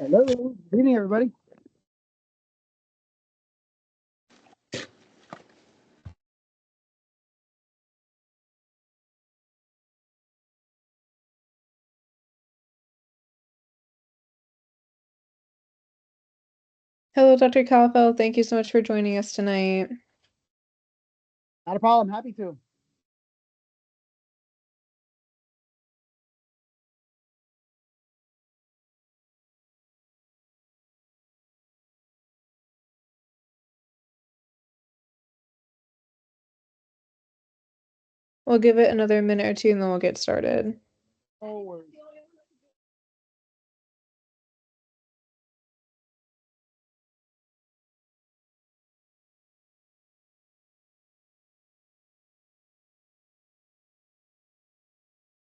Hello. Good evening, everybody. Hello, Dr. Calafell. Thank you so much for joining us tonight. Not a problem. Happy to. We'll give it another minute or two and then we'll get started. No worries.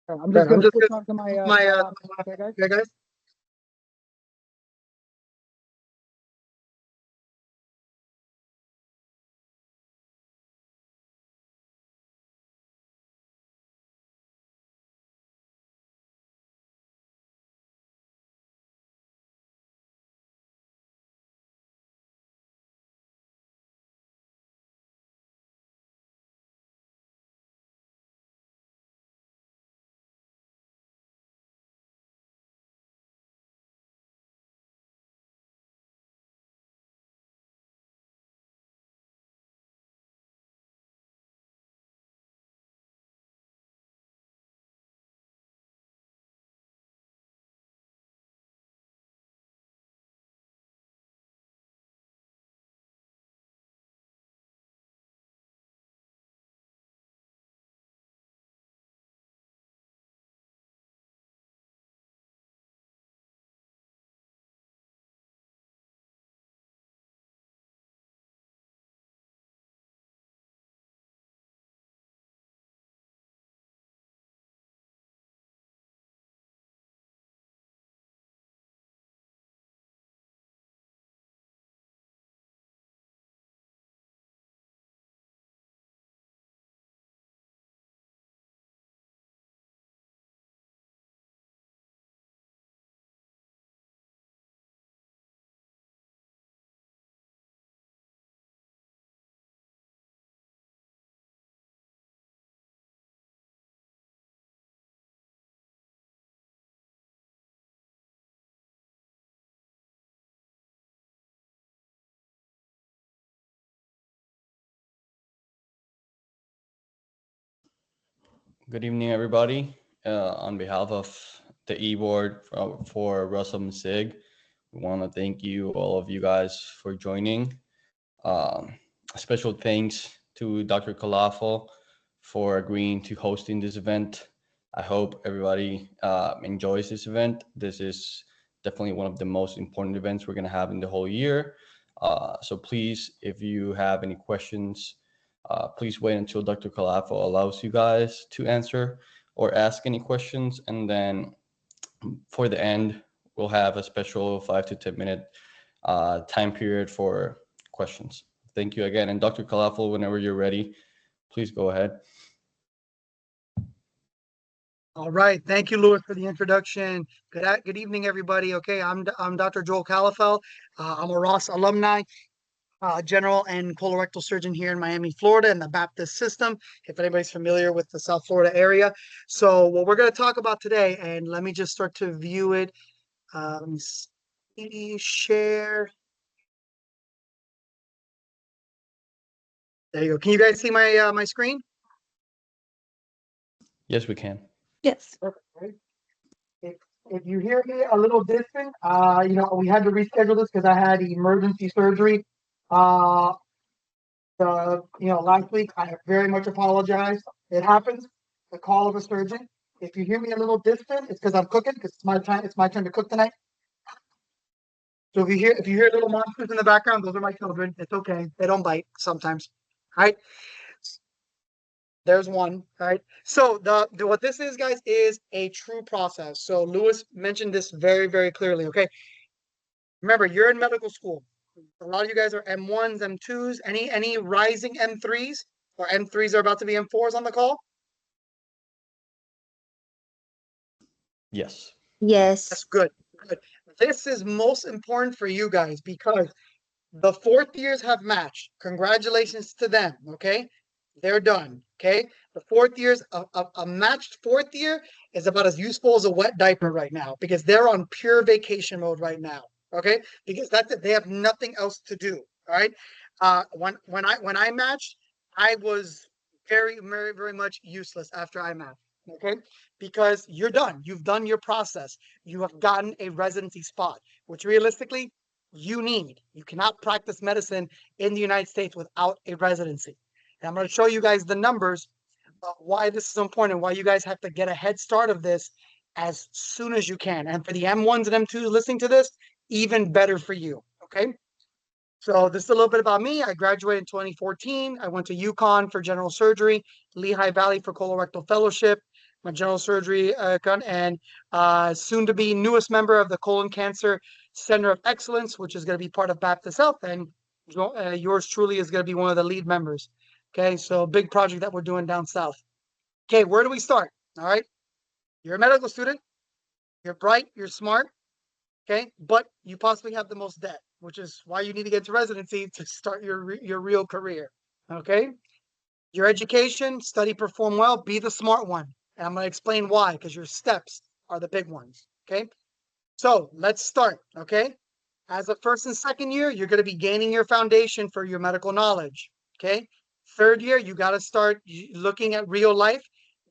I'm just going to switch on to my okay, guys. Good evening, everybody. On behalf of the e-board for SMSIG, we want to thank you, all of you guys, for joining. Special thanks to Dr. Calafell for agreeing to hosting this event. I hope everybody enjoys this event. This is definitely one of the most important events we're going to have in the whole year. So please, if you have any questions, please wait until Dr. Calafell allows you guys to answer or ask any questions. And then for the end, we'll have a special 5 to 10 minute time period for questions. Thank you again. And Dr. Calafell, whenever you're ready, please go ahead. All right. Thank you, Louis, for the introduction. Good evening, everybody. Okay, I'm Dr. Joel Calafell. I'm a Ross alumni, general and colorectal surgeon here in Miami, Florida, in the Baptist system, if anybody's familiar with the South Florida area. So what we're going to talk about today, and let me just start to view it. Let me see, share. There you go. Can you guys see my my screen? Yes, we can. Yes. Perfect. Right? If you hear me a little distant, we had to reschedule this because I had emergency surgery. Last week I very much apologize. It happens. The call of a surgeon. If you hear me a little distant, it's because I'm cooking. Because it's my time. It's my turn to cook tonight. So if you hear little monsters in the background, those are my children. It's okay. They don't bite sometimes. All right. There's one. All right. So what this is, guys, is a true process. So Lewis mentioned this very, very clearly. Okay. Remember, you're in medical school. A lot of you guys are M1s, M2s. Any rising M3s or M3s are about to be M4s on the call? Yes. Yes. That's good. Good. this is most important for you guys because the fourth years have matched. Congratulations to them. Okay. They're done. Okay. The fourth years, a matched fourth year is about as useful as a wet diaper right now because they're on pure vacation mode right now. Okay. Because that's it. They have nothing else to do. All right. When I matched, I was very much useless after I matched. Okay. Because you're done. You've done your process. You have gotten a residency spot, which realistically you need. You cannot practice medicine in the United States without a residency. And I'm going to show you guys the numbers of why this is important and why you guys have to get a head start of this as soon as you can. And for the M1s and M2s listening to this, even better for you. Okay. So this is a little bit about me. I graduated in 2014. I went to UConn for general surgery, Lehigh Valley for colorectal fellowship, my general surgery and soon to be newest member of the Colon Cancer Center of Excellence, which is going to be part of Baptist Health, and yours truly is going to be one of the lead members. Okay, so big project that we're doing down south. Okay, where do we start? All right, you're a medical student, you're bright, you're smart, okay, but you possibly have the most debt, which is why you need to get to residency to start your real career. Okay, your education, study, perform well, be the smart one. And I'm going to explain why, because your steps are the big ones. Okay. So let's start. Okay. As a first and second year, you're going to be gaining your foundation for your medical knowledge. Okay. Third year, you got to start looking at real life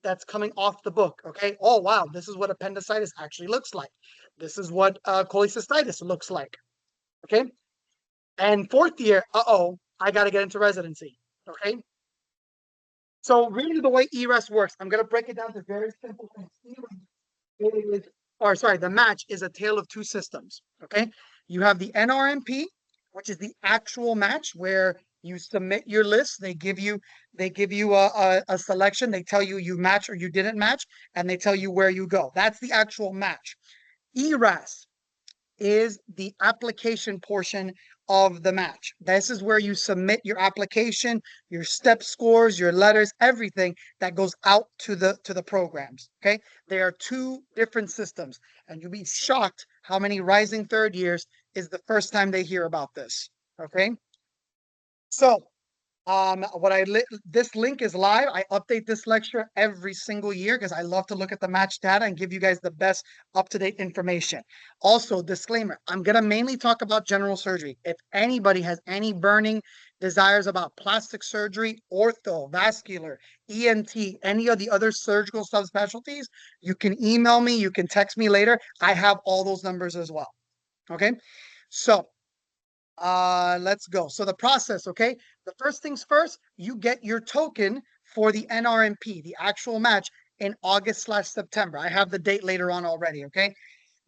that's coming off the book. Okay. Oh, wow. This is what appendicitis actually looks like. This is what cholecystitis looks like. Okay. And fourth year, I got to get into residency. Okay. So really the way ERAS works, I'm going to break it down to very simple things. The match is a tale of two systems, okay? You have the NRMP, which is the actual match where you submit your list. They give you a selection. They tell you you match or you didn't match, and they tell you where you go. That's the actual match. ERAS is the application portion of the match. This is where you submit your application, your step scores, your letters, everything that goes out to the programs. Okay, they are two different systems, and you'll be shocked how many rising third years is the first time they hear about this. Okay, so this link is live. I update this lecture every single year because I love to look at the match data and give you guys the best up-to-date information. Also, disclaimer, I'm going to mainly talk about general surgery. If anybody has any burning desires about plastic surgery, ortho, vascular, ENT, any of the other surgical subspecialties, you can email me, you can text me later. I have all those numbers as well. Okay, so let's go. So the process, okay? The first things first, you get your token for the NRMP, the actual match in August/September. I have the date later on already, okay?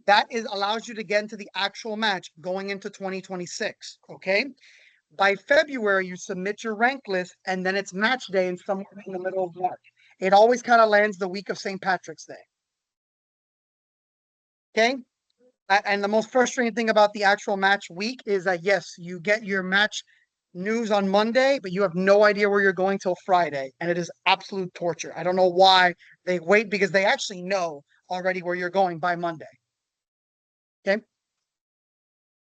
That allows you to get into the actual match going into 2026, okay? By February, you submit your rank list, and then it's match day in somewhere in the middle of March. It always kind of lands the week of St. Patrick's Day. Okay? And the most frustrating thing about the actual match week is that, yes, you get your match news on Monday, but you have no idea where you're going till Friday. And it is absolute torture. I don't know why they wait, because they actually know already where you're going by Monday. Okay.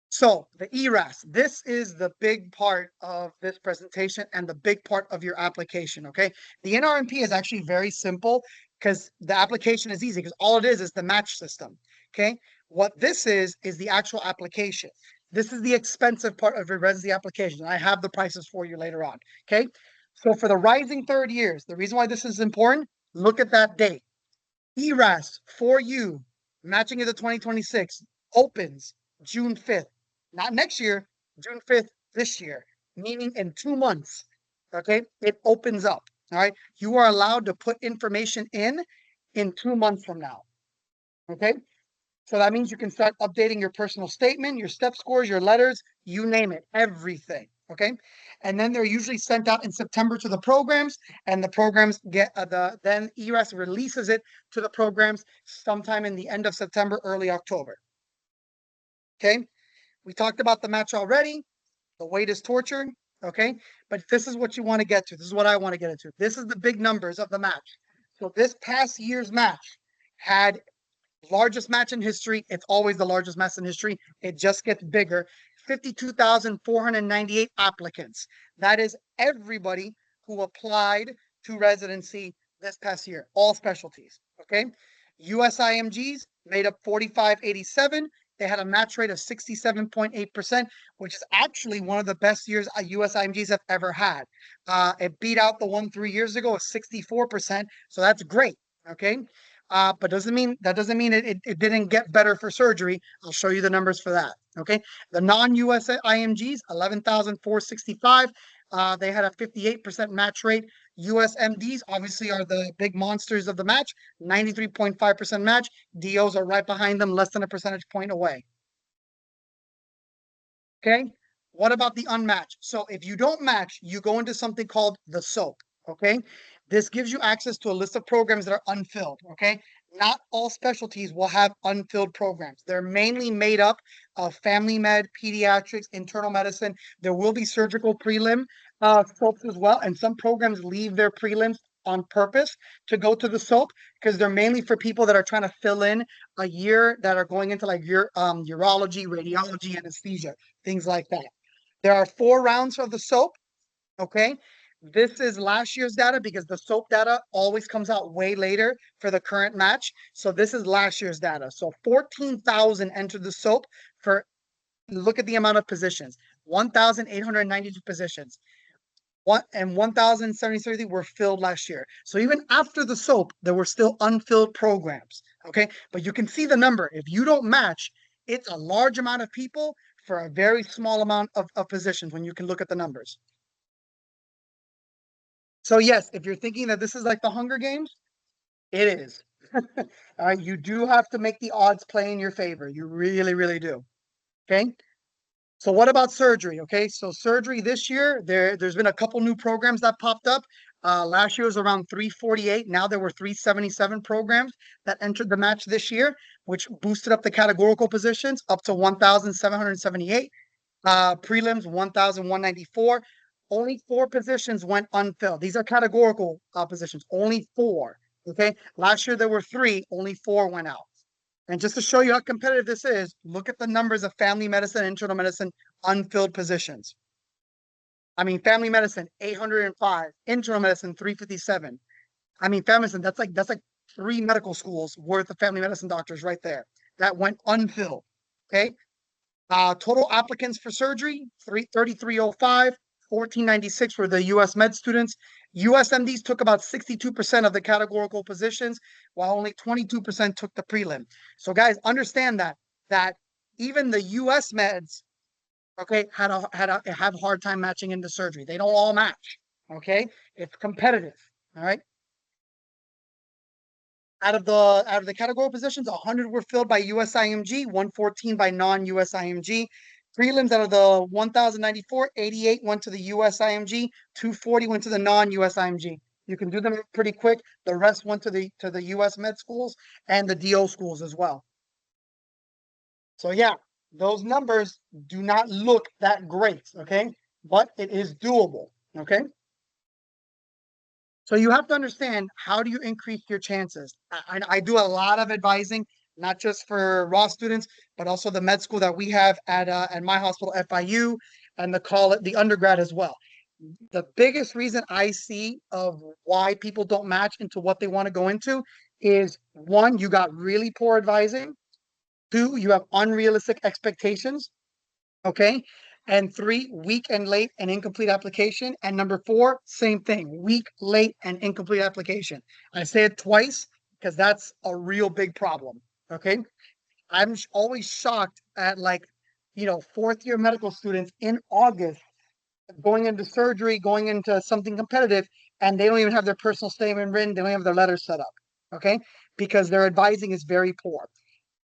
So the ERAS, this is the big part of this presentation and the big part of your application. Okay. The NRMP is actually very simple because the application is easy because all it is the match system. Okay. What this is the actual application. This is the expensive part of your residency application. And I have the prices for you later on. Okay. So for the rising third years, the reason why this is important, look at that date. ERAS for you, matching into 2026, opens June 5th. Not next year, June 5th this year, meaning in 2 months. Okay. It opens up. All right. You are allowed to put information in 2 months from now. Okay. So that means you can start updating your personal statement, your step scores, your letters, you name it, everything. Okay. And then they're usually sent out in September to the programs, and the programs get then ERAS releases it to the programs sometime in the end of September, early October. Okay. We talked about the match already. The wait is torture. Okay. But this is what you want to get to. This is what I want to get into. This is the big numbers of the match. So this past year's match had Largest match in history. It's always the largest match in history. It just gets bigger. 52,498 applicants. That is everybody who applied to residency this past year, all specialties. Okay. USIMGs made up 4587. They had a match rate of 67.8%, which is actually one of the best years USIMGs have ever had. It beat out the one 3 years ago of 64%. So that's great. Okay. But doesn't mean it didn't get better for surgery. I'll show you the numbers for that. Okay. The non-US IMGs, 11,465. They had a 58% match rate. USMDs obviously are the big monsters of the match, 93.5% match. DOs are right behind them, less than a percentage point away. Okay. What about the unmatched? So if you don't match, you go into something called the SOAP. Okay. This gives you access to a list of programs that are unfilled. Okay. Not all specialties will have unfilled programs. They're mainly made up of family med, pediatrics, internal medicine. There will be surgical prelim SOAPs as well. And some programs leave their prelims on purpose to go to the SOAP because they're mainly for people that are trying to fill in a year that are going into like urology, radiology, anesthesia, things like that. There are 4 rounds of the SOAP. Okay. This is last year's data because the SOAP data always comes out way later for the current match. So this is last year's data. So 14,000 entered the SOAP for, look at the amount of positions, 1,892 positions. 1,073 were filled last year. So even after the SOAP, there were still unfilled programs. Okay. But you can see the number. If you don't match, it's a large amount of people for a very small amount of positions when you can look at the numbers. So yes, if you're thinking that this is like the Hunger Games, it is. All right, you do have to make the odds play in your favor. You really, really do. Okay. So what about surgery? Okay, so surgery this year, there's been a couple new programs that popped up. Last year was around 348. Now there were 377 programs that entered the match this year, which boosted up the categorical positions up to 1,778. Prelims 1,194. Only 4 positions went unfilled. These are categorical positions. Only 4. Okay. Last year there were 3. Only 4 went out. And just to show you how competitive this is, look at the numbers of family medicine, internal medicine, unfilled positions. I mean, family medicine 805, internal medicine 357. I mean, family medicine that's like 3 medical schools worth of family medicine doctors right there that went unfilled. Okay. Total applicants for surgery, 3,305, 1,496 were the US med students. USMDs took about 62% of the categorical positions, while only 22% took the prelim. So guys, understand that even the US meds, okay, have a hard time matching into surgery. They don't all match. Okay, it's competitive. All right. Out of the category positions, 100 were filled by USIMG, 114 by non-USIMG. Prelims out of the 1,094, 88 went to the USIMG, 240 went to the non-USIMG. You can do them pretty quick. The rest went to the US med schools and the DO schools as well. So yeah, those numbers do not look that great, okay? But it is doable, okay? So you have to understand, how do you increase your chances? I do a lot of advising, not just for raw students, but also the med school that we have at my hospital, FIU, and the undergrad as well. The biggest reason I see of why people don't match into what they want to go into is, 1, you got really poor advising. 2, you have unrealistic expectations. Okay. And 3, weak and late and incomplete application. And number 4, same thing, weak, late, and incomplete application. I say it twice because that's a real big problem. Okay. I'm always shocked at, like, 4th-year medical students in August going into surgery, going into something competitive, and they don't even have their personal statement written. They don't have their letters set up. Okay. Because their advising is very poor.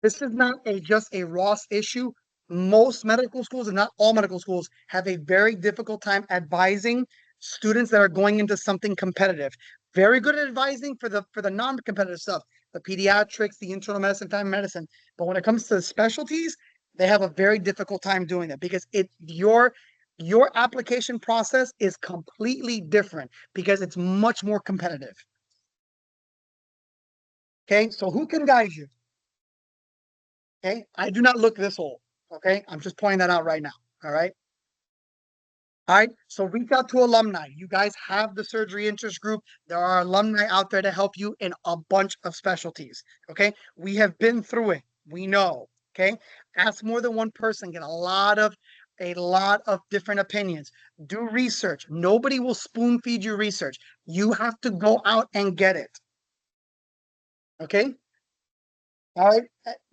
This is not just a Ross issue. Most medical schools, and not all medical schools, have a very difficult time advising students that are going into something competitive. Very good at advising for the non-competitive stuff, the pediatrics, the internal medicine, family medicine. But when it comes to the specialties, they have a very difficult time doing that because your application process is completely different because it's much more competitive. Okay, so who can guide you? Okay, I do not look this old. Okay, I'm just pointing that out right now. All right. All right, so reach out to alumni. You guys have the surgery interest group. There are alumni out there to help you in a bunch of specialties. Okay, we have been through it. We know. Okay, ask more than one person. Get a lot of different opinions. Do research. Nobody will spoon feed you research. You have to go out and get it. Okay. All right.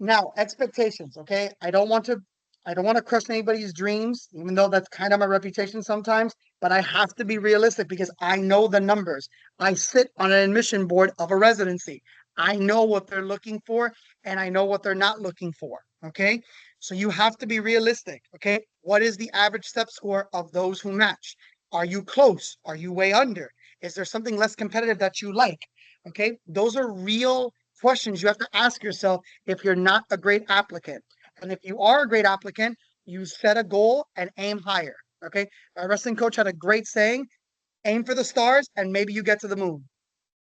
Now, expectations, okay? I don't want to crush anybody's dreams, even though that's kind of my reputation sometimes, but I have to be realistic because I know the numbers. I sit on an admission board of a residency. I know what they're looking for and I know what they're not looking for, okay? So you have to be realistic, okay? What is the average step score of those who match? Are you close? Are you way under? Is there something less competitive that you like? Okay? Those are real questions you have to ask yourself if you're not a great applicant. And if you are a great applicant, you set a goal and aim higher. Okay. Our wrestling coach had a great saying: aim for the stars and maybe you get to the moon.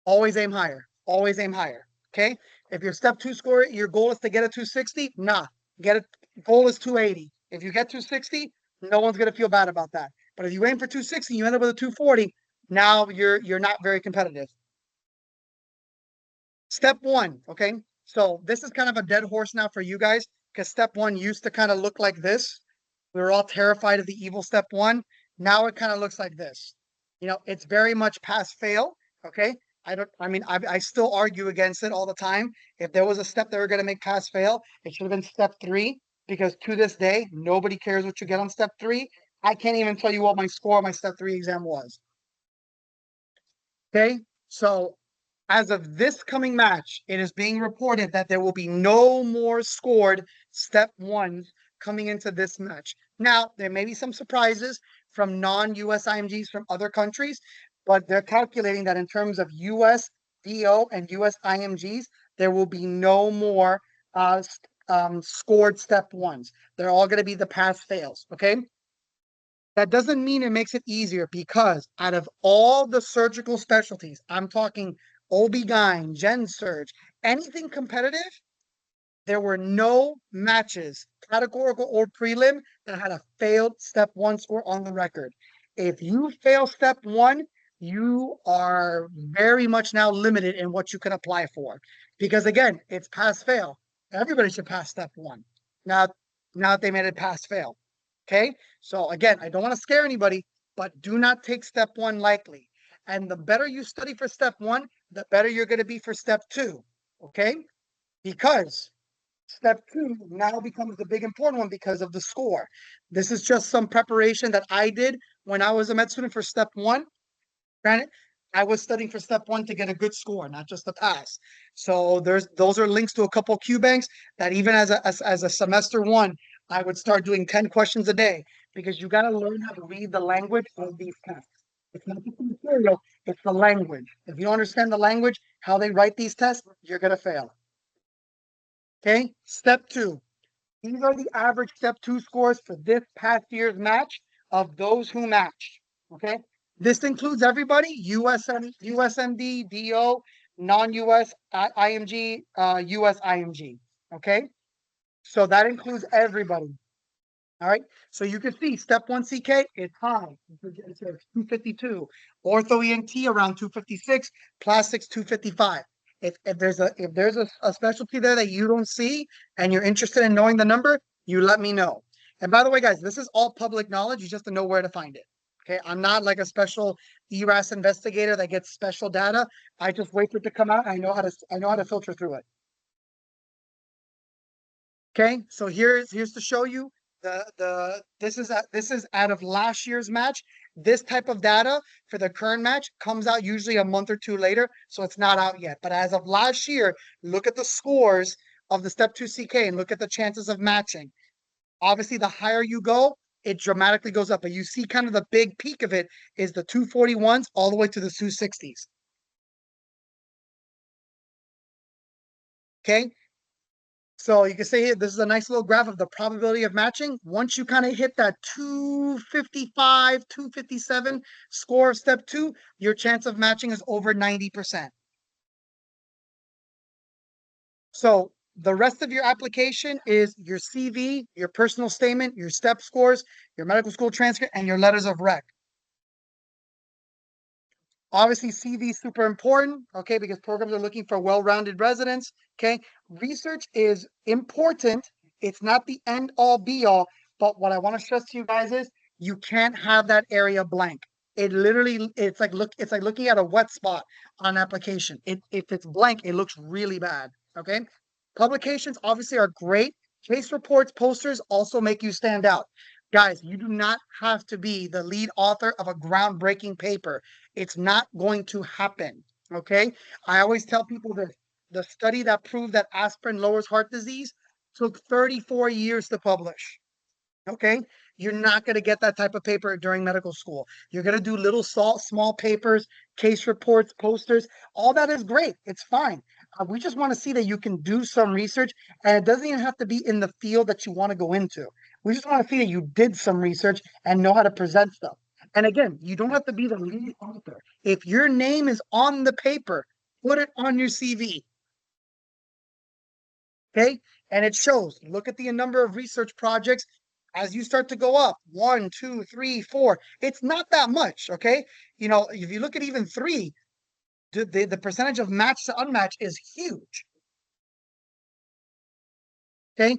Always aim higher. Always aim higher. Okay. If your step two score, your goal is to get a 260, nah. Get it. Goal is 280. If you get 260, no one's gonna feel bad about that. But if you aim for 260, you end up with a 240, now you're not very competitive. Step one, okay? So this is kind of a dead horse now for you guys because step one used to kind of look like this. We were all terrified of the evil step one. Now it kind of looks like this. It's very much pass fail, okay? I still argue against it all the time. If there was a step they were going to make pass fail, it should have been step three because to this day, nobody cares what you get on step three. I can't even tell you what my score on my step three exam was. Okay, so as of this coming match, it is being reported that there will be no more scored step ones coming into this match. Now, there may be some surprises from non-US IMGs from other countries, but they're calculating that in terms of US DO and US IMGs, there will be no more scored step ones. They're all going to be the pass fails. Okay. That doesn't mean it makes it easier because out of all the surgical specialties, I'm talking OB-GYN, Gen Surg, anything competitive, there were no matches, categorical or prelim, that had a failed step one score on the record. If you fail step one, you are very much now limited in what you can apply for. Because again, it's pass fail. Everybody should pass step one. Now, now that they made it pass fail. Okay. So again, I don't want to scare anybody, but do not take step one lightly. And the better you study for step one, the better you're going to be for step two. Okay. Because step two now becomes the big important one because of the score. This is just some preparation that I did when I was a med student for step one. Granted, I was studying for step one to get a good score, not just a pass. So those are links to a couple Q banks that even as a semester one, I would start doing 10 questions a day because you got to learn how to read the language of these tests. It's not just the material, it's the language. If you don't understand the language, how they write these tests, you're going to fail. Okay, step two. These are the average step two scores for this past year's match of those who matched. Okay, this includes everybody: USMD, DO, non-US IMG, US IMG. Okay, so that includes everybody. All right, so you can see step one CK is high. It's 252. Ortho ENT around 256. Plastics 255. If there's a specialty there that you don't see and you're interested in knowing the number, you let me know. And by the way, guys, this is all public knowledge. You just have to know where to find it. Okay, I'm not like a special ERAS investigator that gets special data. I just wait for it to come out. I know how to filter through it. Okay, so here's to show you this is out of last year's match. This type of data for the current match comes out usually a month or two later, so it's not out yet. But as of last year, look at the scores of the step 2 CK and look at the chances of matching. Obviously, the higher you go, it dramatically goes up. But you see kind of the big peak of it is the 241s all the way to the 260s. Okay, so you can see here, this is a nice little graph of the probability of matching. Once you kind of hit that 255, 257 score of step two, your chance of matching is over 90%. So The rest of your application is your CV, your personal statement, your step scores, your medical school transcript, and your letters of rec. Obviously, CV is super important, okay, because programs are looking for well-rounded residents, okay? Research is important. It's not the end all be all, but what I want to stress to you guys is you can't have that area blank. It literally, it's like looking at a wet spot on an application. If it's blank, it looks really bad, okay? Publications obviously are great. Case reports, posters also make you stand out. Guys, you do not have to be the lead author of a groundbreaking paper. It's not going to happen. Okay. I always tell people that the study that proved that aspirin lowers heart disease took 34 years to publish. Okay. You're not going to get that type of paper during medical school. You're going to do little small papers, case reports, posters. All that is great. It's fine. We just want to see that you can do some research, and it doesn't even have to be in the field that you want to go into. We just want to see that you did some research and know how to present stuff. And again, you don't have to be the lead author. If your name is on the paper, put it on your CV. Okay. And it shows. Look at the number of research projects as you start to go up 1, 2, 3, 4. It's not that much. Okay. You know, if you look at even 3, the percentage of match to unmatch is huge. Okay.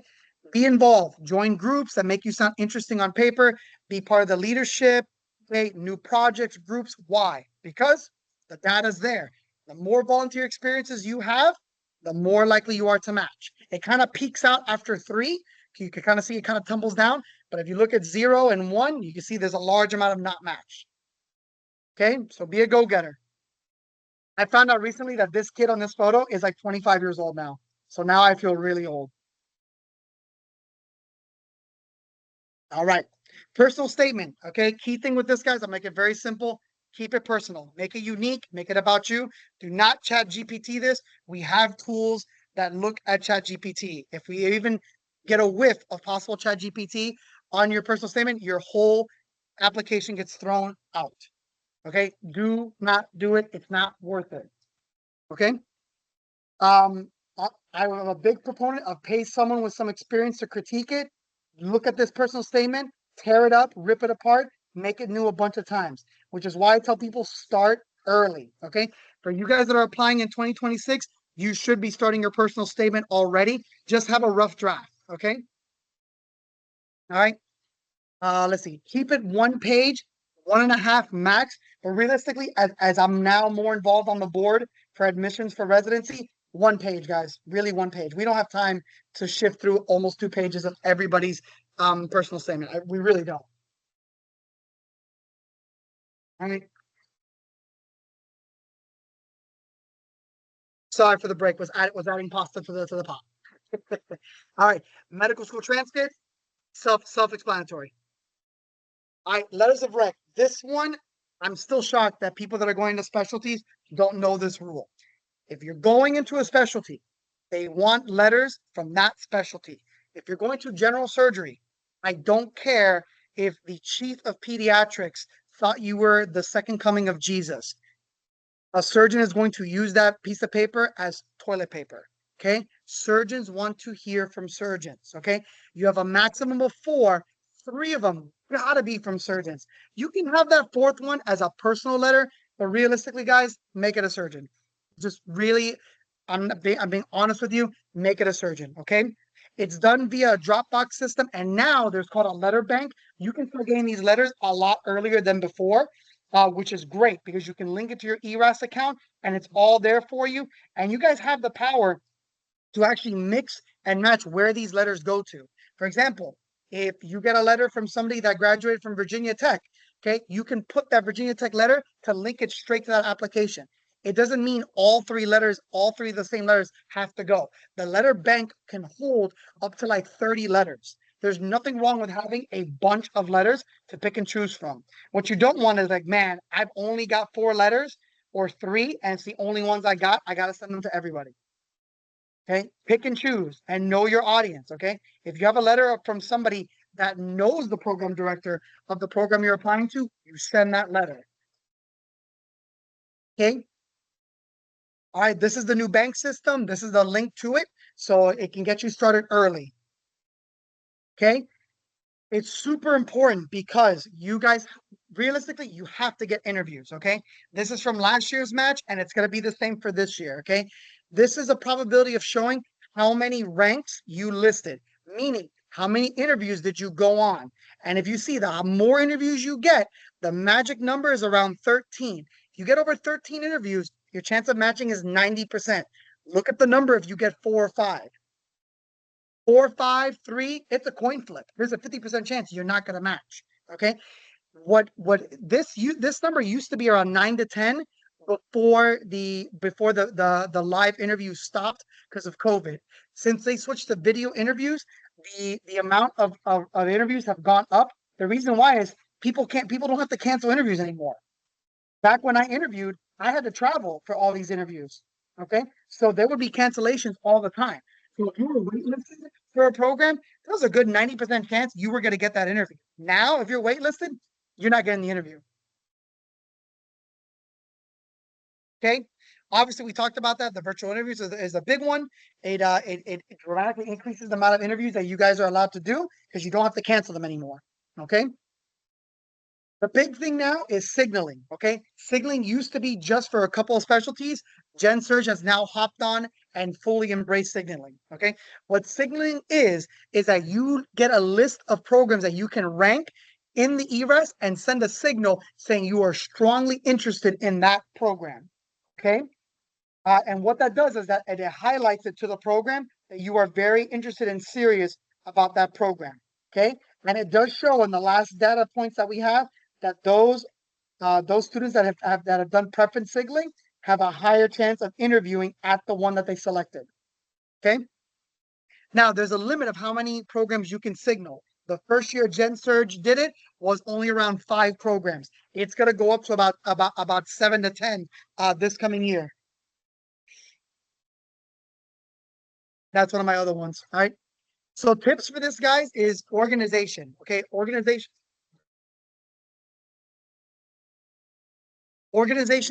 Be involved. Join groups that make you sound interesting on paper. Be part of the leadership. Okay. New projects, groups. Why? Because the data's there. The more volunteer experiences you have, the more likely you are to match. It kind of peaks out after 3. You can kind of see it kind of tumbles down. But if you look at 0 and 1, you can see there's a large amount of not match. Okay. So be a go-getter. I found out recently that this kid on this photo is like 25 years old now. So now I feel really old. All right. Personal statement. Okay. Key thing with this, guys, I'll make it very simple. Keep it personal. Make it unique. Make it about you. Do not chat GPT this. We have tools that look at chat GPT. If we even get a whiff of possible chat GPT on your personal statement, your whole application gets thrown out. Okay. Do not do it. It's not worth it. Okay. Um, I'm a big proponent of pay someone with some experience to critique it. Look at this personal statement, tear it up, rip it apart, make it new a bunch of times, which is why I tell people start early. Okay. For you guys that are applying in 2026, you should be starting your personal statement already. Just have a rough draft. Okay. All right. Let's see. Keep it 1 page, 1.5 max. But realistically, as I'm now more involved on the board for admissions for residency, 1 page, guys. Really 1 page. We don't have time to shift through almost 2 pages of everybody's personal statement. We really don't. All right. Sorry for the break. Was adding pasta to the pot. All right. Medical school transcript. Self-explanatory. All right, letters of rec. This one, I'm still shocked that people that are going to specialties don't know this rule. If you're going into a specialty, they want letters from that specialty. If you're going to general surgery, I don't care if the chief of pediatrics thought you were the second coming of Jesus. A surgeon is going to use that piece of paper as toilet paper. Okay. Surgeons want to hear from surgeons. Okay. You have a maximum of 4. 3 of them gotta be from surgeons. You can have that 4th one as a personal letter, but realistically, guys, make it a surgeon. Just really, I'm being honest with you. Make it a surgeon. Okay. It's done via a Dropbox system, and now there's called a letter bank. You can start getting these letters a lot earlier than before. Which is great because you can link it to your ERAS account and it's all there for you. And you guys have the power to actually mix and match where these letters go to. For example, if you get a letter from somebody that graduated from Virginia Tech, okay, you can put that Virginia Tech letter to link it straight to that application. It doesn't mean all 3 letters, all 3 of the same letters have to go. The letter bank can hold up to like 30 letters. There's nothing wrong with having a bunch of letters to pick and choose from. What you don't want is like, man, I've only got 4 letters or 3, and it's the only ones I got. I got to send them to everybody. Okay. Pick and choose and know your audience. Okay. If you have a letter from somebody that knows the program director of the program you're applying to, you send that letter. Okay. All right. This is the new bank system. This is the link to it. So it can get you started early. Okay. It's super important because you guys, realistically, you have to get interviews. Okay. This is from last year's match, and it's going to be the same for this year. Okay. This is a probability of showing how many ranks you listed, meaning how many interviews did you go on. And if you see the more interviews you get, the magic number is around 13. If you get over 13 interviews, your chance of matching is 90%. Look at the number if you get 4 or 5. 4, 5, 3, it's a coin flip. There's a 50% chance you're not going to match. Okay. This number used to be around 9 to 10 before the live interviews stopped because of COVID. Since they switched to video interviews, the amount of interviews have gone up. The reason why is people don't have to cancel interviews anymore. Back when I interviewed, I had to travel for all these interviews. Okay. So there would be cancellations all the time. So if you were waitlisted for a program, there was a good 90% chance you were going to get that interview. Now, if you're waitlisted, you're not getting the interview. Okay. Obviously, we talked about that. The virtual interviews is a big one. It dramatically increases the amount of interviews that you guys are allowed to do because you don't have to cancel them anymore. Okay. The big thing now is signaling. Okay. Signaling used to be just for a couple of specialties. Gen Surge has now hopped on and fully embraced signaling. Okay. What signaling is that you get a list of programs that you can rank in the ERAS and send a signal saying you are strongly interested in that program. Okay. And what that does is that it highlights it to the program that you are very interested and serious about that program. Okay. And it does show in the last data points that we have that those students that have done preference signaling have a higher chance of interviewing at the one that they selected. Okay. Now there's a limit of how many programs you can signal. The first year Gen Surge did it was only around 5 programs. It's going to go up to about 7 to 10 this coming year. That's one of my other ones. All right. So tips for this, guys, is organization. Okay, organization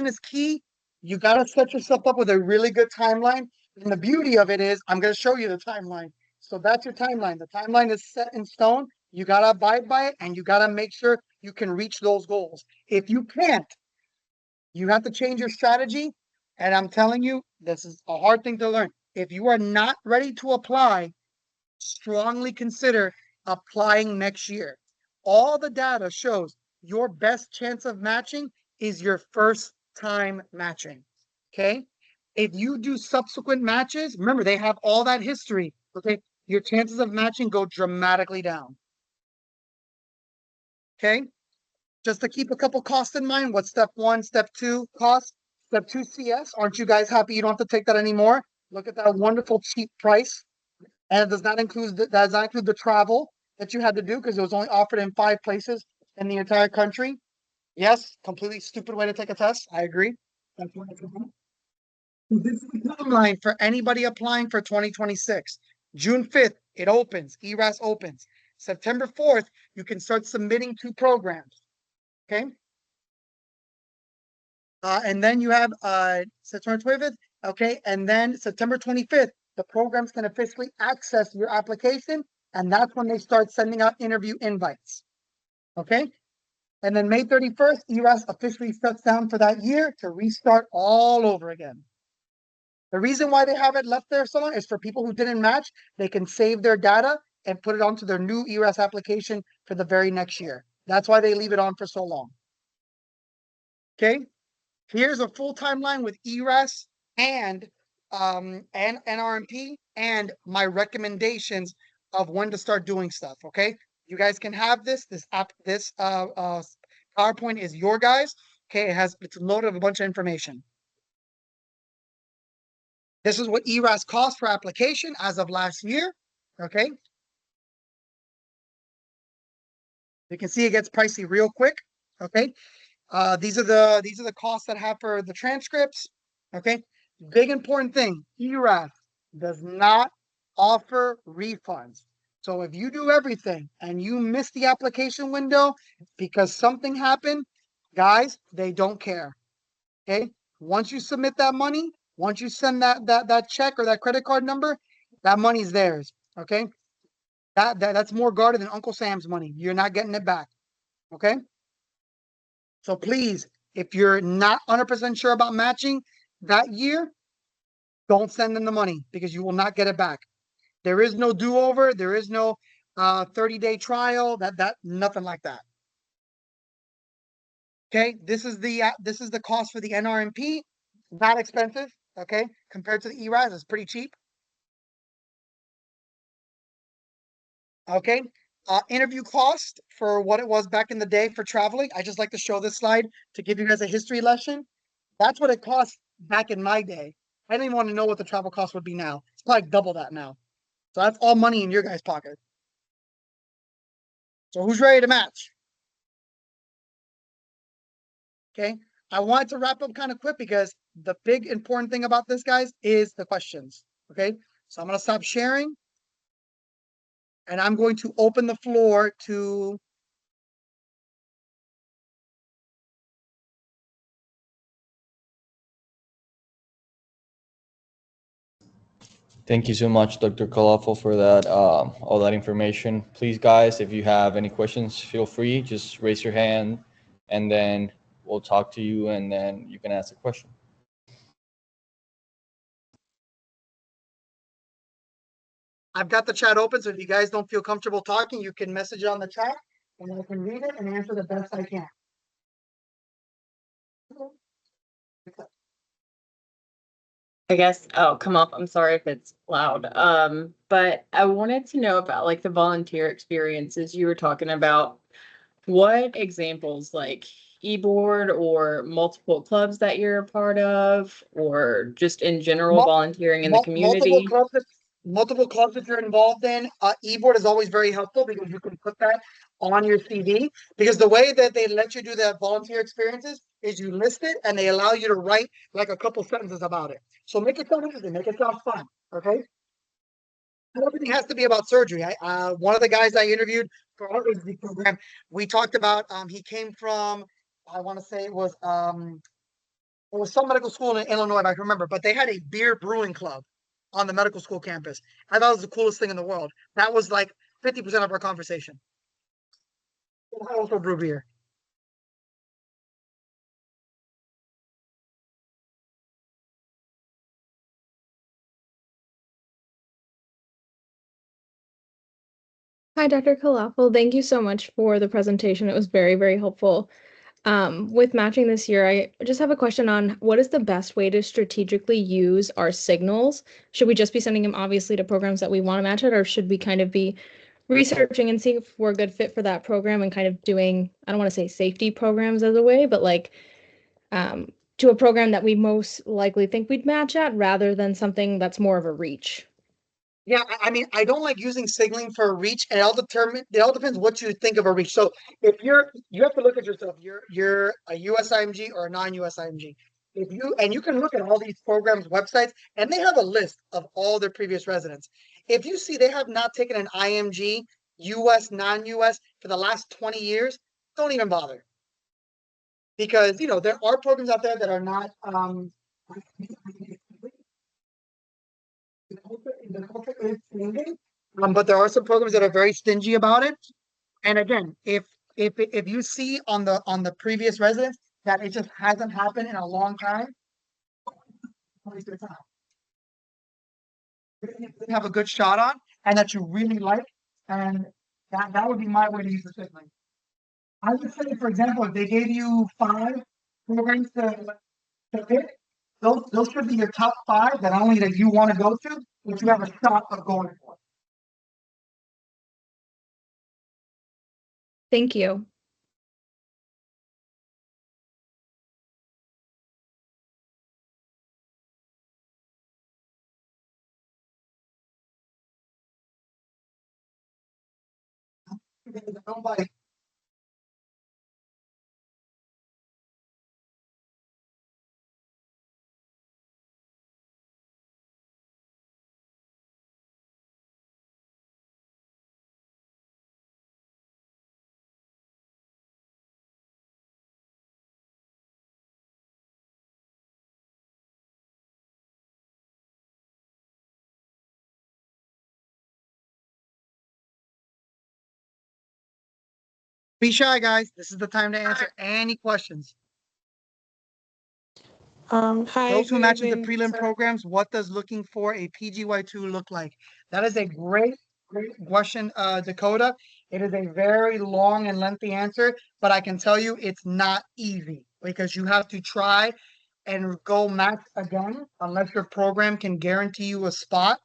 is key. You got to set yourself up with a really good timeline. And the beauty of it is, I'm going to show you the timeline. So that's your timeline. The timeline is set in stone. You got to abide by it, and you got to make sure you can reach those goals. If you can't, you have to change your strategy. And I'm telling you, this is a hard thing to learn. If you are not ready to apply, strongly consider applying next year. All the data shows your best chance of matching is your first time matching. Okay. If you do subsequent matches, remember they have all that history. Okay. Your chances of matching go dramatically down. Okay. Just to keep a couple costs in mind, what's step 1, step 2 cost? Step 2 CS. Aren't you guys happy you don't have to take that anymore? Look at that wonderful cheap price. And it does not include the travel that you had to do because it was only offered in 5 places in the entire country. Yes, completely stupid way to take a test. I agree. That's what it's about. This is the timeline for anybody applying for 2026. June 5th, it opens. ERAS opens. September 4th, you can start submitting to programs. Okay. And then you have September 25th. Okay. And then September 25th, the programs can officially access your application. And that's when they start sending out interview invites. Okay. And then May 31st, ERAS officially shuts down for that year to restart all over again. The reason why they have it left there so long is for people who didn't match, they can save their data and put it onto their new ERAS application for the very next year. That's why they leave it on for so long. Okay. Here's a full timeline with ERAS and NRMP and my recommendations of when to start doing stuff. Okay, you guys can have this. This PowerPoint is your guys. Okay, it's loaded with a bunch of information. This is what ERAS costs per application as of last year. Okay, you can see it gets pricey real quick. Okay. These are the costs that I have for the transcripts. Okay. Big important thing, ERAS does not offer refunds. So if you do everything and you miss the application window because something happened, guys, they don't care. Okay. Once you submit that money, once you send that check or that credit card number, That money's theirs. Okay. That's more guarded than Uncle Sam's money. You're not getting it back. Okay. So please, if you're not 100% sure about matching that year, don't send them the money because you will not get it back. There is no do-over. There is no 30-day trial. That nothing like that. Okay, this is the cost for the NRMP. Not expensive. Okay, compared to the ERAS, it's pretty cheap. Okay, interview cost for what it was back in the day for traveling. I just like to show this slide to give you guys a history lesson. That's what it cost back in my day. I didn't even want to know what the travel cost would be now. It's probably double that now. So that's all money in your guys' pocket. So who's ready to match? Okay. I wanted to wrap up kind of quick because the big important thing about this, guys, is the questions. Okay. So I'm going to stop sharing and I'm going to open the floor to. Thank you so much, Dr. Calafell, for that all that information. Please, guys, if you have any questions, feel free. Just raise your hand, and then we'll talk to you, and then you can ask a question. I've got the chat open, so if you guys don't feel comfortable talking, you can message it on the chat, and I can read it and answer the best I can. I guess I'll come up. I'm sorry if it's loud. But I wanted to know about like the volunteer experiences you were talking about. What examples, like e-board or multiple clubs that you're a part of, or just in general Mul- volunteering in the multiple community? clubs multiple clubs that you're involved in. E-board is always very helpful because you can put that on your CV, because the way that they let you do that volunteer experiences is you list it and they allow you to write like a couple sentences about it. So make it sound interesting, make it sound fun. Okay. Everything has to be about surgery. One of the guys I interviewed for our residency program, we talked about, he came from, I want to say it was some medical school in Illinois, if I can remember, but they had a beer brewing club on the medical school campus. I thought it was the coolest thing in the world. That was like 50% of our conversation. I also brew beer. Hi, Dr. Kalafel. Thank you so much for the presentation. It was very, very helpful. With matching this year, I just have a question on what is the best way to strategically use our signals? Should we just be sending them obviously to programs that we want to match it, or should we kind of be researching and seeing if we're a good fit for that program and kind of doing, I don't want to say safety programs as a way, but like to a program that we most likely think we'd match at rather than something that's more of a reach? Yeah, I mean, I don't like using signaling for a reach, and it all depends what you think of a reach. So if you have to look at yourself, you're a USIMG or a non-USIMG. If you and you can look at all these programs' websites, and they have a list of all their previous residents. If you see they have not taken an IMG, US, non-US for the last 20 years, don't even bother. Because there are programs out there that are not the culture is changing, but there are some programs that are very stingy about it. And again, if you see on the previous residents that it just hasn't happened in a long time, waste your time. You have a good shot on and that you really like, and that would be my way to use the signaling. I would say, for example, if they gave you 5 programs to pick, those should be your top 5 that only that you want to go to, which you have a shot of going for. Thank you. Nobody Be shy, guys. This is the time to answer any questions. Hi, Those who good match into evening. prelim programs, what does looking for a PGY2 look like? That is a great question, Dakota. It is a very long and lengthy answer, but I can tell you it's not easy because you have to try and go match again unless your program can guarantee you a spot.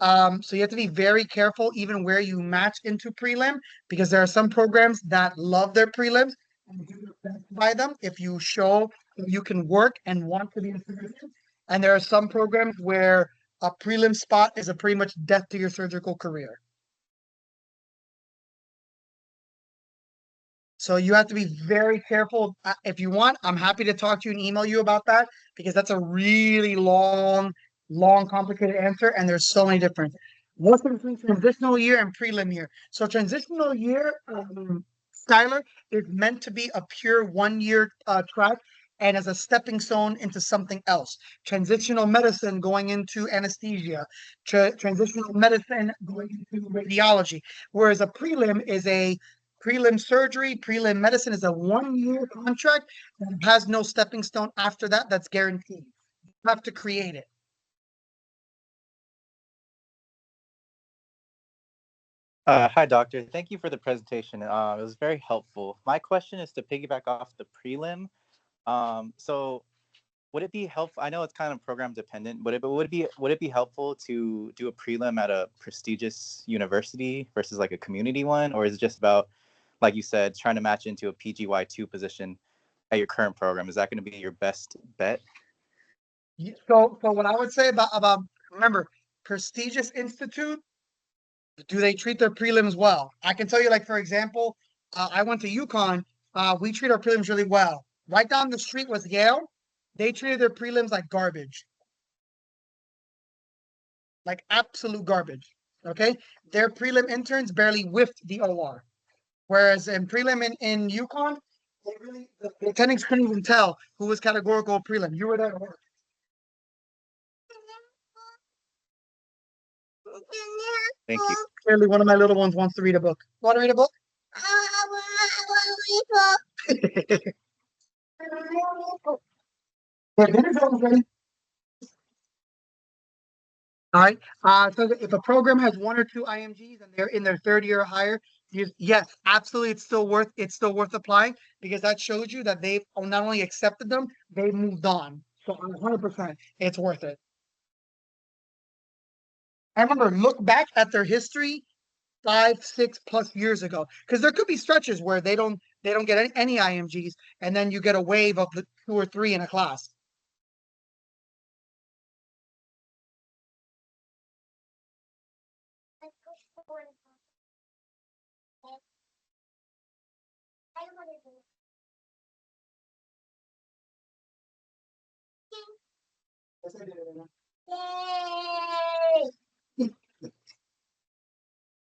So you have to be very careful even where you match into prelim because there are some programs that love their prelims and do their best by them if you show that you can work and want to be a surgeon. And there are some programs where a prelim spot is a pretty much death to your surgical career. So you have to be very careful. If you want, I'm happy to talk to you and email you about that because that's a really long, complicated answer, and there's so many different. What's the difference between transitional year and prelim year? So transitional year, Skylar, is meant to be a pure 1 year track and as a stepping stone into something else. Transitional medicine going into anesthesia, transitional medicine going into radiology, whereas a prelim is a prelim surgery, prelim medicine is a 1 year contract that has no stepping stone after that. That's guaranteed. You have to create it. Hi, doctor. Thank you for the presentation. It was very helpful. My question is to piggyback off the prelim. So would it be helpful? I know it's kind of program dependent, but would it be helpful to do a prelim at a prestigious university versus like a community one, or is it just about, like you said, trying to match into a PGY2 position at your current program? Is that going to be your best bet? So what I would say about remember, prestigious institute, do they treat their prelims well? I can tell you, like for example, I went to UConn. We treat our prelims really well. Right down the street was Yale. They treated their prelims like garbage, like absolute garbage. Okay, their prelim interns barely whiffed the OR. Whereas in prelim in UConn, the attendings couldn't even tell who was categorical prelim. You were there to work. Thank you. Clearly, one of my little ones wants to read a book. Want to read a book? Yeah, dinner's almost ready. All right. So if a program has 1 or 2 IMGs and they're in their third year or higher, yes, absolutely, it's still worth applying because that shows you that they've not only accepted them, they've moved on. So 100%, it's worth it. I remember, look back at their history 5, 6+ years ago, because there could be stretches where they don't get any IMGs, and then you get a wave of the 2 or 3 in a class.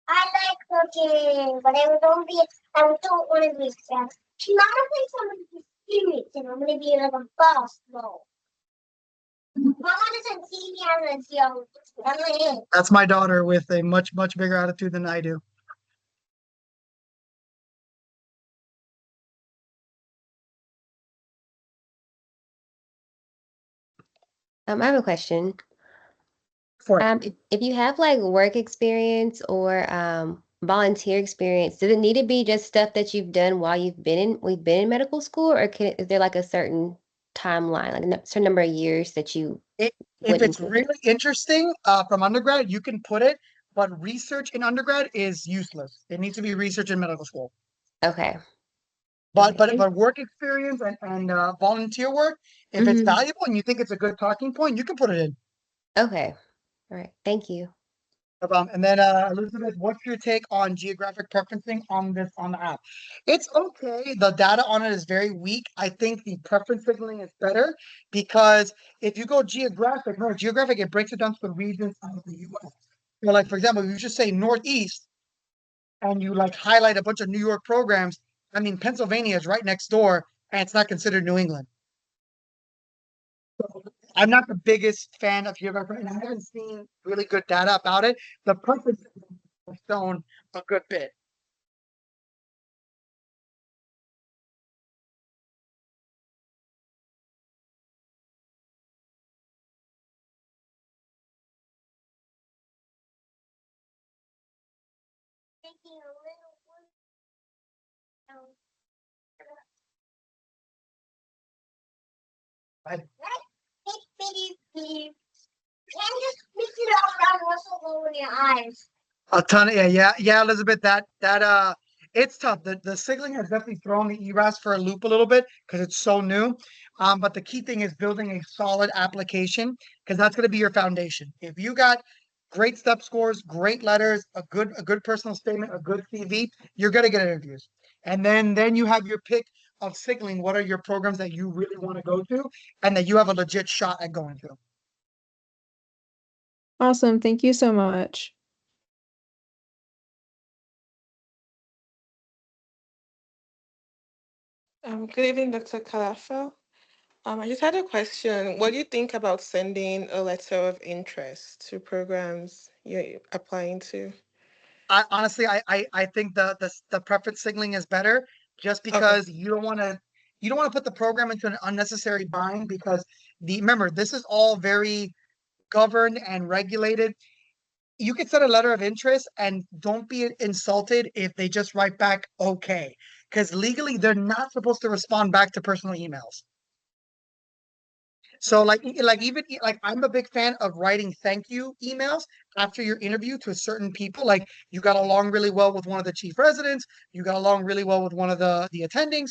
I like cooking, but I don't want to be chef. Mama thinks I'm gonna be serious and I'm gonna be like a boss though. Mama doesn't see me as a young. That's my daughter with a much bigger attitude than I do. I have a question. For it. If you have like work experience or volunteer experience, does it need to be just stuff that you've done while we've been in medical school, or is there like a certain timeline, like a certain number of years that you If wouldn't it's put? really interesting from undergrad, you can put it, but research in undergrad is useless. It needs to be research in medical school. Okay. But Okay. work experience and volunteer work, if it's Mhm. valuable and you think it's a good talking point, you can put it in. Okay. All right. Thank you. And then Elizabeth, what's your take on geographic preferencing on the app? It's okay. The data on it is very weak. I think the preference signaling is better because if you go geographic, no, geographic, it breaks it down to the regions of the US. So like for example, if you just say Northeast and you like highlight a bunch of New York programs, I mean Pennsylvania is right next door and it's not considered New England. I'm not the biggest fan of geographic, and I haven't seen really good data about it. The preference has shown a good bit. making a little one. Right. And just mix it all around also go in your eyes. A ton of yeah, Elizabeth. It's tough. The signaling has definitely thrown the ERAS for a loop a little bit because it's so new. But the key thing is building a solid application because that's going to be your foundation. If you got great step scores, great letters, a good personal statement, a good CV, you're going to get interviews. And then you have your pick of signaling. What are your programs that you really want to go to, and that you have a legit shot at going to. Awesome. Thank you so much. Good evening, Dr. Calafell. I just had a question. What do you think about sending a letter of interest to programs you're applying to? I think the preference signaling is better just Okay. because you don't want to put the program into an unnecessary bind because remember this is all very governed and regulated. You could send a letter of interest and don't be insulted if they just write back okay, because legally they're not supposed to respond back to personal emails. So like I'm a big fan of writing thank you emails after your interview to certain people. Like you got along really well with one of the chief residents, you got along really well with one of the attendings.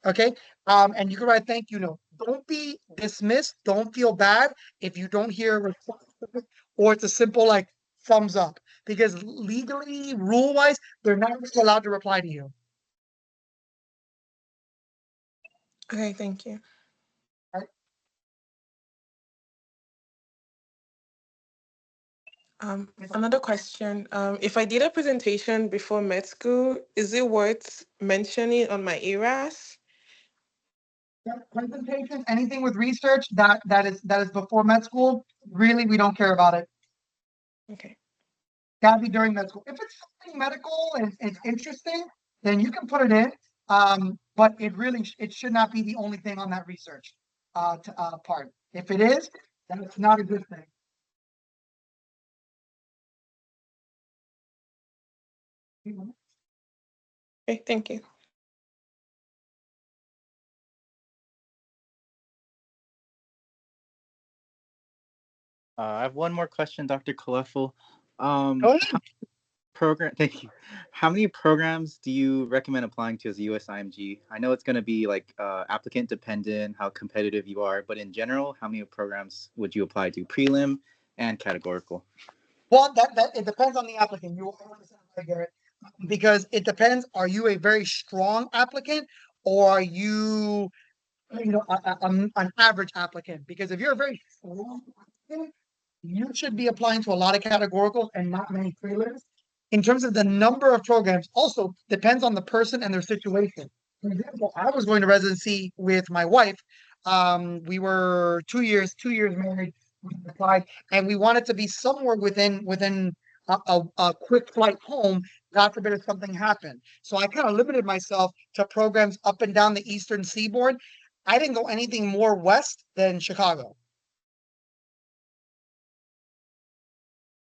Okay. And you can write thank you note. Don't be dismissed. Don't feel bad if you don't hear a response or it's a simple like thumbs up because legally, rule wise, they're not really allowed to reply to you. Okay, thank you. Right? Another question. If I did a presentation before med school, is it worth mentioning on my ERAS? Presentation, anything with research that is before med school, really we don't care about it. Okay. Gotta be during med school. If it's something medical and it's interesting, then you can put it in. But it should not be the only thing on that research part. If it is, then it's not a good thing. Okay, thank you. I have one more question, Dr. Calafell. Go ahead. Thank you. How many programs do you recommend applying to as a USIMG? I know it's going to be like applicant dependent, how competitive you are, but in general, how many programs would you apply to, prelim and categorical? Well, that it depends on the applicant. You 100% right, Garrett, because it depends. Are you a very strong applicant, or are you, an average applicant? Because if you're a very strong applicant, you should be applying to a lot of categoricals and not many prelims. In terms of the number of programs, also depends on the person and their situation. For example, I was going to residency with my wife. We were 2 years married. We applied, and we wanted to be somewhere within a quick flight home. God forbid if something happened. So I kind of limited myself to programs up and down the eastern seaboard. I didn't go anything more west than Chicago.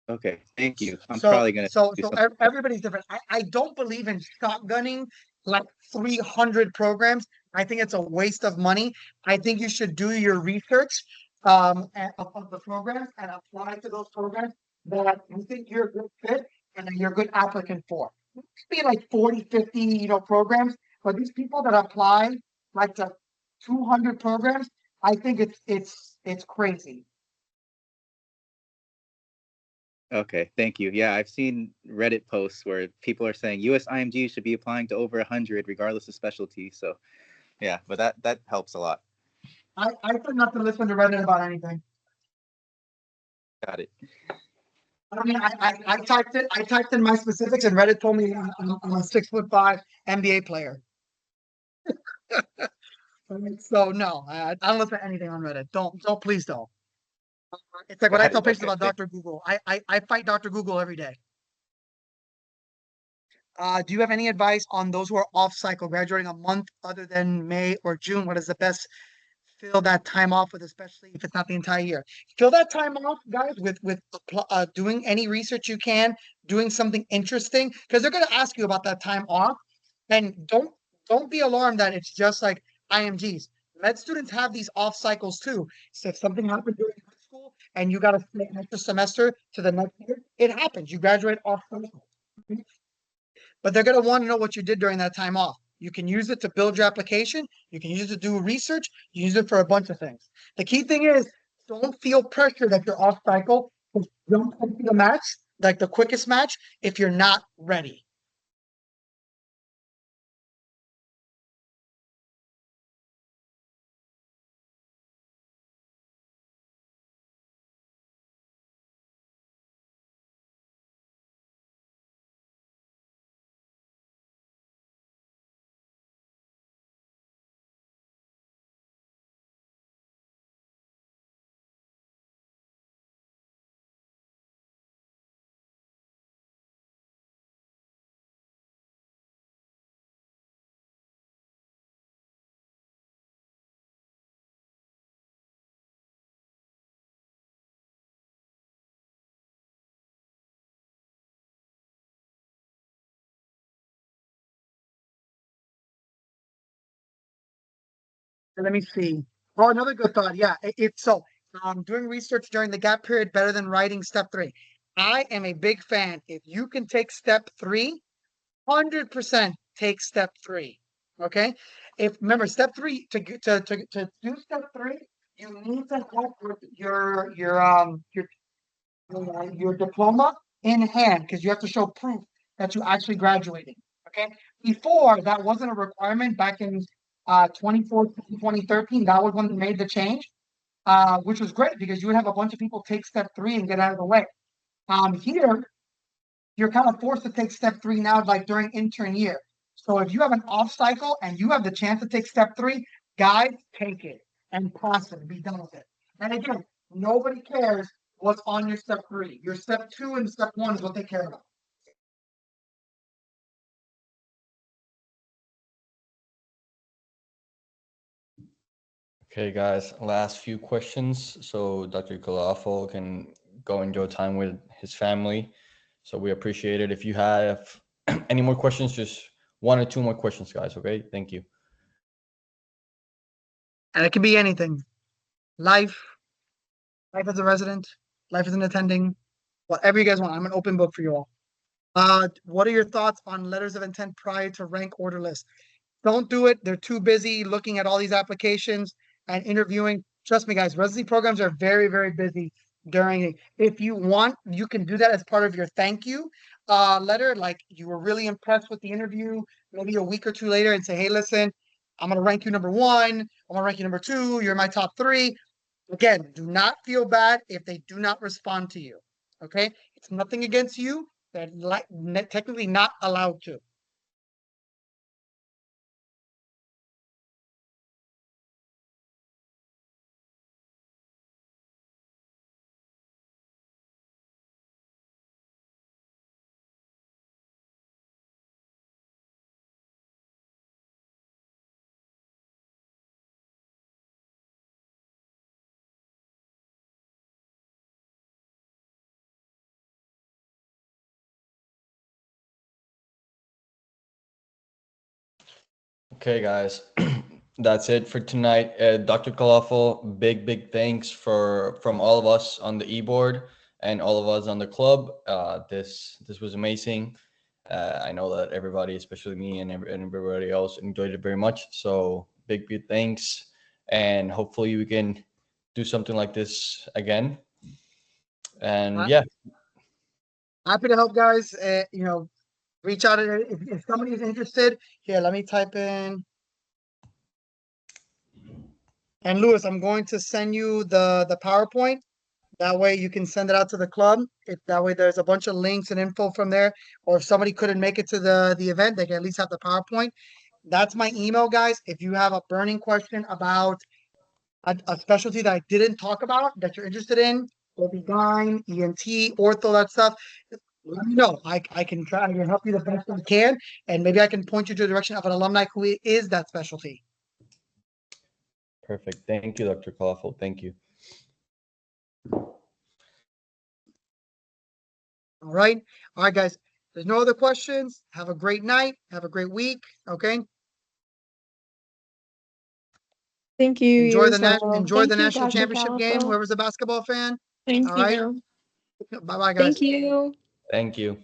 Okay, thank you. I'm So, probably going to so, do so something. everybody's different. I don't believe in shotgunning like 300 programs. I think it's a waste of money. I think you should do your research of the programs and apply to those programs that you think you're a good fit and that you're a good applicant for. It could be like 40, 50, programs, but these people that apply like to 200 programs, I think it's crazy. Okay, thank you. Yeah, I've seen Reddit posts where people are saying USIMG should be applying to over 100 regardless of specialty. So yeah, but that helps a lot. I try not to listen to Reddit about anything. Got it. I mean, I typed in my specifics and Reddit told me I'm a 6'5" NBA player. So no, I don't listen to anything on Reddit. Don't, please don't. It's like what I Got tell it. patients Okay. about Dr. Google. I fight Dr. Google every day. Do you have any advice on those who are off cycle, graduating a month other than May or June? What is the best fill that time off with, especially if it's not the entire year. Fill that time off, guys, with doing any research you can, doing something interesting, because they're going to ask you about that time off. And don't be alarmed that it's just like IMGs. Med students have these off cycles too. So if something happened during high school and you got to stay an extra semester to the next year, it happens. You graduate off cycle. But they're going to want to know what you did during that time off. You can use it to build your application. You can use it to do research. You use it for a bunch of things. The key thing is don't feel pressure that you're off cycle. Don't take the match, like the quickest match, if you're not ready. So let me see. Oh, another good thought. Yeah, it's so doing research during the gap period better than writing step 3. I am a big fan. If you can take step 3, 100% take step 3. Okay. If remember step 3 to do step 3, you need to have your diploma in hand because you have to show proof that you actually graduated. Okay. Before that wasn't a requirement back in 2014, 2013. That was when they made the change, which was great because you would have a bunch of people take step 3 and get out of the way. Here you're kind of forced to take step 3 now, like during intern year. So if you have an off cycle and you have the chance to take step 3, guys, take it and pass it, be done with it. And again, nobody cares what's on your step 3. Your step 2 and step 1 is what they care about. Okay, guys, last few questions so Dr. Calafell can go enjoy time with his family. So we appreciate it. If you have any more questions, just 1 or 2 more questions, guys. Okay, thank you. And it can be anything. Life as a resident, life as an attending, whatever you guys want. I'm an open book for you all. What are your thoughts on letters of intent prior to rank order list? Don't do it. They're too busy looking at all these applications and interviewing. Trust me, guys, residency programs are very, very busy during. If you want, you can do that as part of your thank you letter. Like you were really impressed with the interview, maybe a week or 2 later, and say, "Hey, listen, I'm gonna rank you number 1. I'm gonna rank you number 2. You're my top 3." Again, do not feel bad if they do not respond to you. Okay, it's nothing against you. They're technically not allowed to. Okay, guys, that's it for tonight. Dr. Kalafel, big thanks from all of us on the e-board and all of us on the club. This was amazing. I know that everybody, especially me and everybody else, enjoyed it very much. So big thanks, and hopefully we can do something like this again. And yeah, Happy to help, guys. Reach out if somebody is interested. Here, let me type in. And Louis, I'm going to send you the PowerPoint. That way you can send it out to the club. That way there's a bunch of links and info from there. Or if somebody couldn't make it to the event, they can at least have the PowerPoint. That's my email, guys. If you have a burning question about a specialty that I didn't talk about that you're interested in, OB-GYN, ENT, ortho, that stuff, let me know. I can try to help you the best I can, and maybe I can point you to the direction of an alumni who is that specialty. Perfect. Thank you, Dr. Calafell. Thank you. All right. All right, guys. There's no other questions. Have a great night. Have a great week. Okay. Thank you. You as well. Enjoy the Thank you, national Dr. championship game. Calafell. Whoever's a basketball fan. Thank All right. you. Bye bye, guys. Thank you. Thank you.